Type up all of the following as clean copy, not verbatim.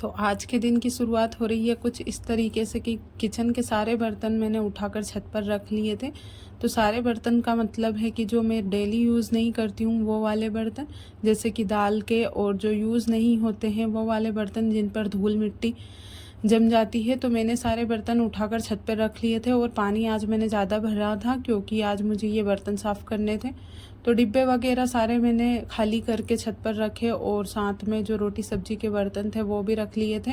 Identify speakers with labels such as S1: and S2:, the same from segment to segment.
S1: तो आज के दिन की शुरुआत हो रही है कुछ इस तरीके से कि किचन के सारे बर्तन मैंने उठाकर छत पर रख लिए थे। तो सारे बर्तन का मतलब है कि जो मैं डेली यूज़ नहीं करती हूँ वो वाले बर्तन, जैसे कि दाल के, और जो यूज़ नहीं होते हैं वो वाले बर्तन जिन पर धूल मिट्टी जम जाती है। तो मैंने सारे बर्तन उठाकर छत पर रख लिए थे और पानी आज मैंने ज़्यादा भरा था क्योंकि आज मुझे ये बर्तन साफ़ करने थे। तो डिब्बे वगैरह सारे मैंने खाली करके छत पर रखे और साथ में जो रोटी सब्जी के बर्तन थे वो भी रख लिए थे।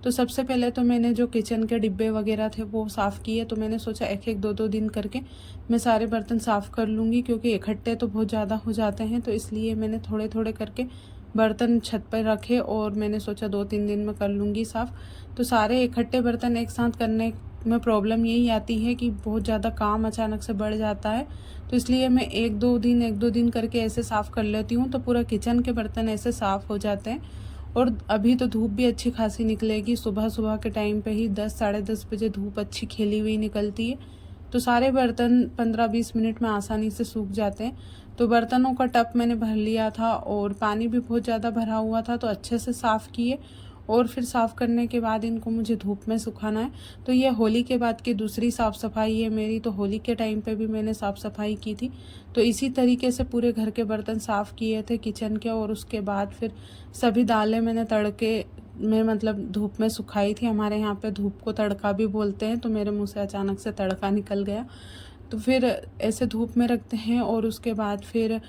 S1: तो सबसे पहले तो मैंने जो किचन के डिब्बे वगैरह थे वो साफ़ किए। तो मैंने सोचा एक एक दो दो दिन करके मैं सारे बर्तन साफ़ कर लूँगी, क्योंकि इकट्ठे तो बहुत ज़्यादा हो जाते हैं। तो इसलिए मैंने थोड़े थोड़े करके बर्तन छत पर रखे और मैंने सोचा 2-3 दिन में कर लूँगी साफ़। तो सारे इकट्ठे बर्तन एक साथ करने में प्रॉब्लम यही आती है कि बहुत ज़्यादा काम अचानक से बढ़ जाता है। तो इसलिए मैं एक दो दिन करके ऐसे साफ़ कर लेती हूँ, तो पूरा किचन के बर्तन ऐसे साफ़ हो जाते हैं। और अभी तो धूप भी अच्छी खासी निकलेगी, सुबह सुबह के टाइम पे ही 10 साढ़े 10 बजे धूप अच्छी खिली हुई निकलती है। तो सारे बर्तन 15-20 मिनट में आसानी से सूख जाते हैं। तो बर्तनों का टब मैंने भर लिया था और पानी भी बहुत ज़्यादा भरा हुआ था, तो अच्छे से साफ़ किए। और फिर साफ़ करने के बाद इनको मुझे धूप में सुखाना है। तो ये होली के बाद की दूसरी साफ़ सफाई है मेरी। तो होली के टाइम पे भी मैंने साफ़ सफाई की थी। तो इसी तरीके से पूरे घर के बर्तन साफ़ किए थे किचन के, और उसके बाद फिर सभी दालें मैंने तड़के में मतलब धूप में सुखाई थी। हमारे यहाँ पे धूप को तड़का भी बोलते हैं, तो मेरे मुँह से अचानक से तड़का निकल गया। तो फिर ऐसे धूप में रखते हैं और उसके बाद फिर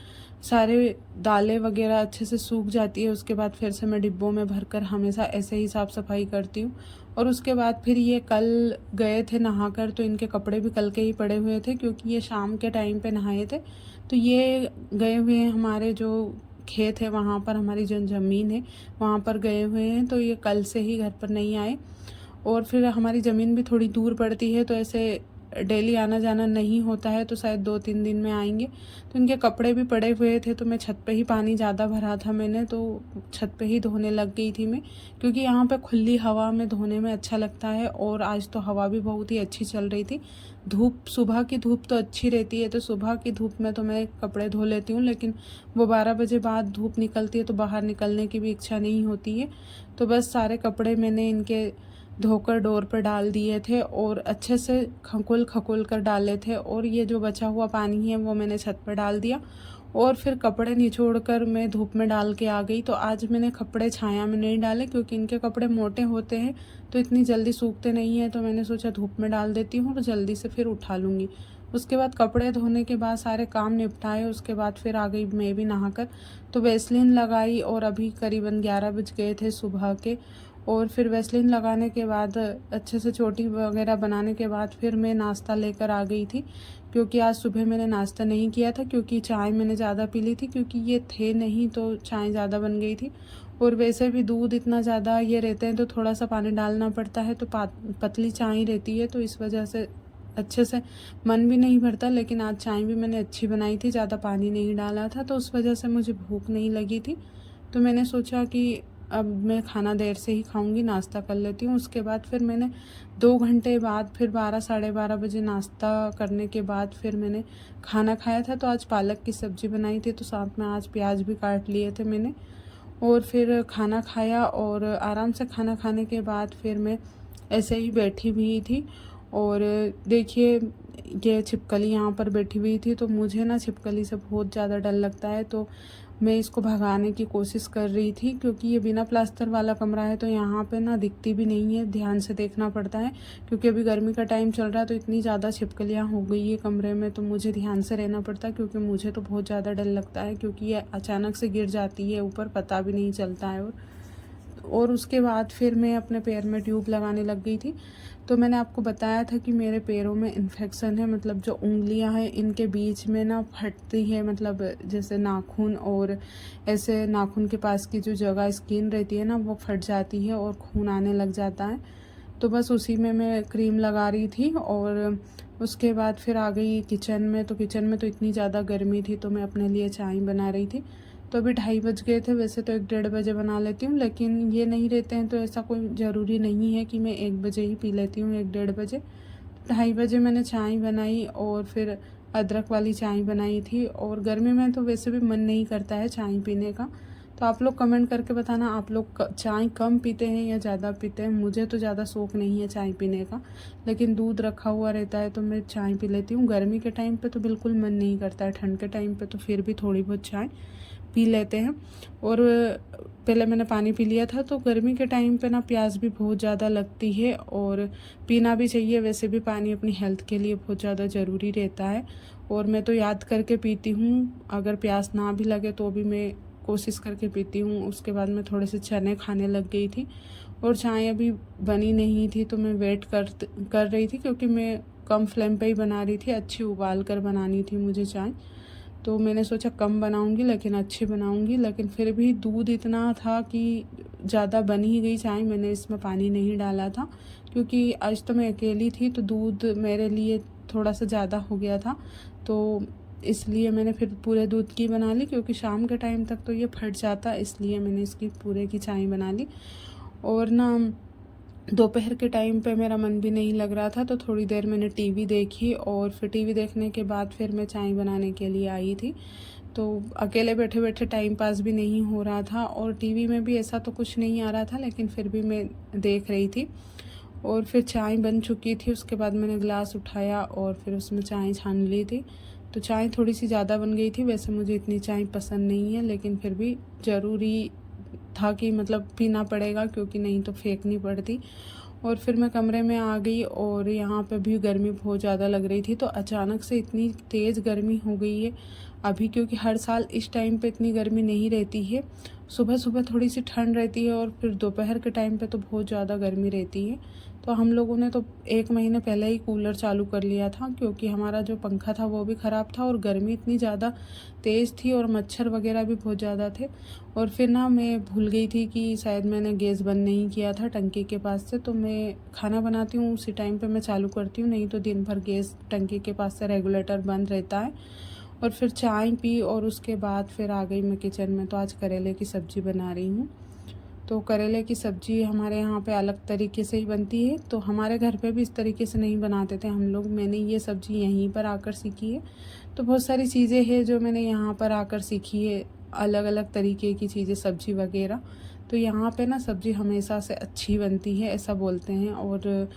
S1: सारे दालें वगैरह अच्छे से सूख जाती है। उसके बाद फिर से मैं डिब्बों में भरकर हमेशा ऐसे ही साफ़ सफाई करती हूँ। और उसके बाद फिर ये कल गए थे नहाकर, तो इनके कपड़े भी कल के ही पड़े हुए थे क्योंकि ये शाम के टाइम पे नहाए थे। तो ये गए हुए हैं हमारे जो खेत है वहाँ पर, हमारी जो ज़मीन है वहाँ पर गए हुए हैं। तो ये कल से ही घर पर नहीं आए। और फिर हमारी ज़मीन भी थोड़ी दूर पड़ती है, तो ऐसे डेली आना जाना नहीं होता है, तो शायद 2-3 दिन में आएंगे। तो इनके कपड़े भी पड़े हुए थे, तो मैं छत पे ही, पानी ज़्यादा भरा था मैंने, तो छत पे ही धोने लग गई थी मैं, क्योंकि यहाँ पे खुली हवा में धोने में अच्छा लगता है। और आज तो हवा भी बहुत ही अच्छी चल रही थी। धूप, सुबह की धूप तो अच्छी रहती है, तो सुबह की धूप में तो मैं कपड़े धो लेती हूँ, लेकिन वो 12 बजे बाद धूप निकलती है तो बाहर निकलने की भी इच्छा नहीं होती है। तो बस सारे कपड़े मैंने इनके धोकर डोर पर डाल दिए थे और अच्छे से खकोल कर डाले थे। और ये जो बचा हुआ पानी है वो मैंने छत पर डाल दिया और फिर कपड़े निचोड़ कर मैं धूप में डाल के आ गई। तो आज मैंने कपड़े छाया में नहीं डाले क्योंकि इनके कपड़े मोटे होते हैं तो इतनी जल्दी सूखते नहीं हैं। तो मैंने सोचा धूप में डाल देती हूँ और जल्दी से फिर उठा लूँगी। उसके बाद कपड़े धोने के बाद सारे काम निपटाए, उसके बाद फिर आ गई मैं भी नहाकर। तो वैसलीन लगाई और अभी करीबन 11 बज गए थे सुबह के। और फिर वैसलीन लगाने के बाद अच्छे से चोटी वगैरह बनाने के बाद फिर मैं नाश्ता लेकर आ गई थी, क्योंकि आज सुबह मैंने नाश्ता नहीं किया था क्योंकि चाय मैंने ज़्यादा पी ली थी, क्योंकि ये थे नहीं तो चाय ज़्यादा बन गई थी। और वैसे भी दूध इतना ज़्यादा ये रहते हैं तो थोड़ा सा पानी डालना पड़ता है, तो पतली चाय रहती है, तो इस वजह से अच्छे से मन भी नहीं भरता। लेकिन आज चाय भी मैंने अच्छी बनाई थी, ज़्यादा पानी नहीं डाला था, तो उस वजह से मुझे भूख नहीं लगी थी। तो मैंने सोचा कि अब मैं खाना देर से ही खाऊंगी, नाश्ता कर लेती हूँ। उसके बाद फिर मैंने 2 घंटे बाद फिर 12 साढ़े 12 बजे नाश्ता करने के बाद फिर मैंने खाना खाया था। तो आज पालक की सब्ज़ी बनाई थी, तो साथ में आज प्याज भी काट लिए थे मैंने। और फिर खाना खाया और आराम से खाना खाने के बाद फिर मैं ऐसे ही बैठी हुई थी। और देखिए ये छिपकली यहाँ पर बैठी हुई थी, तो मुझे ना छिपकली से बहुत ज़्यादा डर लगता है। तो मैं इसको भगाने की कोशिश कर रही थी, क्योंकि ये बिना प्लास्टर वाला कमरा है तो यहाँ पे ना दिखती भी नहीं है, ध्यान से देखना पड़ता है। क्योंकि अभी गर्मी का टाइम चल रहा है तो इतनी ज़्यादा छिपकलियाँ हो गई है कमरे में, तो मुझे ध्यान से रहना पड़ता है, क्योंकि मुझे तो बहुत ज़्यादा डर लगता है, क्योंकि ये अचानक से गिर जाती है ऊपर, पता भी नहीं चलता है। और उसके बाद फिर मैं अपने पैर में ट्यूब लगाने लग गई थी। तो मैंने आपको बताया था कि मेरे पैरों में इन्फेक्शन है, मतलब जो उंगलियां हैं इनके बीच में ना फटती है, मतलब जैसे नाखून, और ऐसे नाखून के पास की जो जगह स्किन रहती है ना वो फट जाती है और खून आने लग जाता है। तो बस उसी में मैं क्रीम लगा रही थी। और उसके बाद फिर आ गई किचन में। तो किचन में तो इतनी ज़्यादा गर्मी थी तो मैं अपने लिए चाय बना रही थी। तो अभी 2:30 बज गए थे, वैसे तो 1-1:30 बजे बना लेती हूँ, लेकिन ये नहीं रहते हैं तो ऐसा कोई ज़रूरी नहीं है कि मैं 1 बजे ही पी लेती हूँ, 1-1:30 बजे। 2:30 बजे मैंने चाय बनाई और फिर अदरक वाली चाय बनाई थी। और गर्मी में तो वैसे भी मन नहीं करता है चाय पीने का, तो आप लोग कमेंट करके बताना आप लोग चाय कम पीते हैं या ज़्यादा पीते हैं। मुझे तो ज़्यादा शौक़ नहीं है चाय पीने का, लेकिन दूध रखा हुआ रहता है तो मैं चाय पी लेती हूँ। गर्मी के टाइम पे तो बिल्कुल मन नहीं करता है, ठंड के टाइम पे तो फिर भी थोड़ी बहुत चाय पी लेते हैं। और पहले मैंने पानी पी लिया था। तो गर्मी के टाइम पे ना प्यास भी बहुत ज़्यादा लगती है और पीना भी चाहिए। वैसे भी पानी अपनी हेल्थ के लिए बहुत ज़्यादा ज़रूरी रहता है और मैं तो याद करके पीती हूँ। अगर प्यास ना भी लगे तो भी मैं कोशिश करके पीती हूँ। उसके बाद मैं थोड़े से चने खाने लग गई थी और चाय अभी बनी नहीं थी तो मैं वेट कर रही थी, क्योंकि मैं कम फ्लेम पे ही बना रही थी। अच्छी उबाल कर बनानी थी मुझे चाय, तो मैंने सोचा कम बनाऊंगी लेकिन अच्छी बनाऊंगी। लेकिन फिर भी दूध इतना था कि ज़्यादा बन ही गई चाय। मैंने इसमें पानी नहीं डाला था क्योंकि आज तो मैं अकेली थी, तो दूध मेरे लिए थोड़ा सा ज़्यादा हो गया था। तो इसलिए मैंने फिर पूरे दूध की बना ली, क्योंकि शाम के टाइम तक तो ये फट जाता, इसलिए मैंने इसकी पूरे की चाय बना ली। और ना दोपहर के टाइम पे मेरा मन भी नहीं लग रहा था, तो थोड़ी देर मैंने टीवी देखी और फिर टीवी देखने के बाद फिर मैं चाय बनाने के लिए आई थी। तो अकेले बैठे बैठे टाइम पास भी नहीं हो रहा था और टीवी में भी ऐसा तो कुछ नहीं आ रहा था, लेकिन फिर भी मैं देख रही थी। और फिर चाय बन चुकी थी। उसके बाद मैंने गिलास उठाया और फिर उसमें चाय छान ली थी। तो चाय थोड़ी सी ज़्यादा बन गई थी। वैसे मुझे इतनी चाय पसंद नहीं है, लेकिन फिर भी ज़रूरी था कि मतलब पीना पड़ेगा, क्योंकि नहीं तो फेंकनी पड़ती। और फिर मैं कमरे में आ गई और यहाँ पे भी गर्मी बहुत ज़्यादा लग रही थी। तो अचानक से इतनी तेज़ गर्मी हो गई है अभी, क्योंकि हर साल इस टाइम पे इतनी गर्मी नहीं रहती है। सुबह सुबह थोड़ी सी ठंड रहती है और फिर दोपहर के टाइम पे तो बहुत ज़्यादा गर्मी रहती है। तो हम लोगों ने तो 1 महीने पहले ही कूलर चालू कर लिया था, क्योंकि हमारा जो पंखा था वो भी ख़राब था और गर्मी इतनी ज़्यादा तेज़ थी और मच्छर वगैरह भी बहुत ज़्यादा थे। और फिर ना मैं भूल गई थी कि शायद मैंने गैस बंद नहीं किया था टंकी के पास से। तो मैं खाना बनाती हूँ उसी टाइम पे मैं चालू करती हूँ, नहीं तो दिन भर गैस टंकी के पास से रेगुलेटर बंद रहता है। और फिर चाय पी और उसके बाद फिर आ गई मैं किचन में। तो आज करेले की सब्ज़ी बना रही हूँ। तो करेले की सब्ज़ी हमारे यहाँ पे अलग तरीके से ही बनती है। तो हमारे घर पे भी इस तरीके से नहीं बनाते थे हम लोग। मैंने ये सब्ज़ी यहीं पर आकर सीखी है। तो बहुत सारी चीज़ें हैं जो मैंने यहाँ पर आकर सीखी है, अलग अलग तरीके की चीज़ें, सब्ज़ी वगैरह। तो यहाँ पे ना सब्ज़ी हमेशा से अच्छी बनती है ऐसा बोलते हैं। और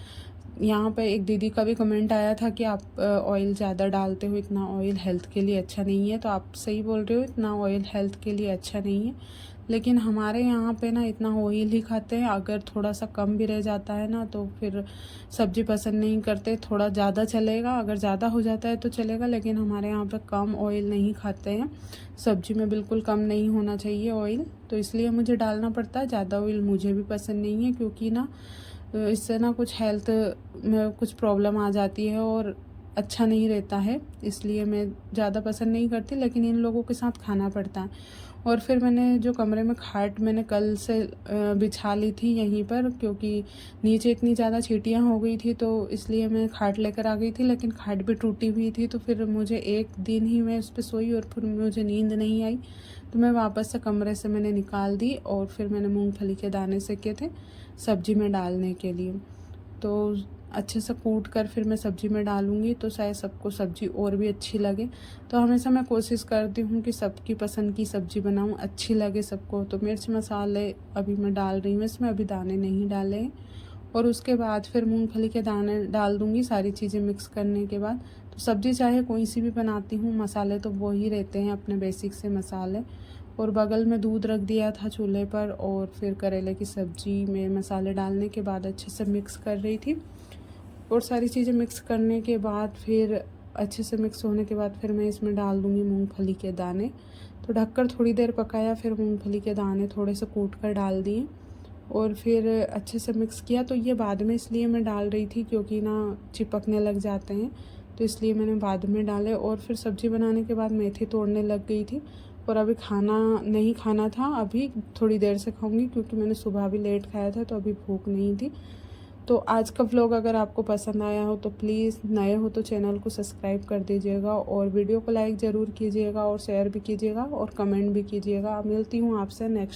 S1: यहाँ पे एक दीदी का भी कमेंट आया था कि आप ऑयल ज़्यादा डालते हो, इतना ऑयल हेल्थ के लिए अच्छा नहीं है। तो आप सही बोल रहे हो, इतना ऑयल हेल्थ के लिए अच्छा नहीं है। लेकिन हमारे यहाँ पे ना इतना ऑयल ही खाते हैं। अगर थोड़ा सा कम भी रह जाता है ना तो फिर सब्ज़ी पसंद नहीं करते। थोड़ा ज़्यादा चलेगा, अगर ज़्यादा हो जाता है तो चलेगा, लेकिन हमारे यहाँ पे कम ऑयल नहीं खाते हैं। सब्ज़ी में बिल्कुल कम नहीं होना चाहिए ऑयल, तो इसलिए मुझे डालना पड़ता है। ज़्यादा ऑयल मुझे भी पसंद नहीं है, क्योंकि ना इससे ना कुछ हेल्थ में कुछ प्रॉब्लम आ जाती है और अच्छा नहीं रहता है, इसलिए मैं ज़्यादा पसंद नहीं करती। लेकिन इन लोगों के साथ खाना पड़ता है। और फिर मैंने जो कमरे में खाट मैंने कल से बिछा ली थी यहीं पर, क्योंकि नीचे इतनी ज़्यादा चींटियाँ हो गई थी, तो इसलिए मैं खाट लेकर आ गई थी। लेकिन खाट भी टूटी हुई थी, तो फिर मुझे एक दिन ही मैं उस पर सोई और फिर मुझे नींद नहीं आई। तो मैं वापस से कमरे से मैंने निकाल दी और फिर मैंने मूंगफली के दाने सेके थे सब्ज़ी में डालने के लिए। तो अच्छे से कूट कर फिर मैं सब्ज़ी में डालूँगी, तो शायद सबको सब्ज़ी और भी अच्छी लगे। तो हमेशा मैं कोशिश करती हूँ कि सबकी पसंद की सब्ज़ी बनाऊँ, अच्छी लगे सबको। तो मिर्च मसाले अभी मैं डाल रही हूँ इसमें, अभी दाने नहीं डाले हैं। और उसके बाद फिर मूंगफली के दाने डाल दूँगी सारी चीज़ें मिक्स करने के बाद। तो सब्ज़ी चाहे कोई सी भी बनाती हूँ, मसाले तो वो ही रहते हैं अपने बेसिक से मसाले। और बगल में दूध रख दिया था चूल्हे पर और फिर करेले की सब्ज़ी में मसाले डालने के बाद अच्छे से मिक्स कर रही थी। और सारी चीज़ें मिक्स करने के बाद फिर अच्छे से मिक्स होने के बाद फिर मैं इसमें डाल दूँगी मूंगफली के दाने। तो ढककर थोड़ी देर पकाया, फिर मूंगफली के दाने थोड़े से कूट कर डाल दिए और फिर अच्छे से मिक्स किया। तो ये बाद में इसलिए मैं डाल रही थी क्योंकि ना चिपकने लग जाते हैं, तो इसलिए मैंने बाद में डाले। और फिर सब्ज़ी बनाने के बाद मेथी तोड़ने लग गई थी। और अभी खाना नहीं खाना था, अभी थोड़ी देर से खाऊंगी, क्योंकि मैंने सुबह भी लेट खाया था तो अभी भूख नहीं थी। तो आज का व्लॉग अगर आपको पसंद आया हो तो प्लीज़, नए हो तो चैनल को सब्सक्राइब कर दीजिएगा और वीडियो को लाइक ज़रूर कीजिएगा और शेयर भी कीजिएगा और कमेंट भी कीजिएगा। मिलती हूँ आपसे नेक्स्ट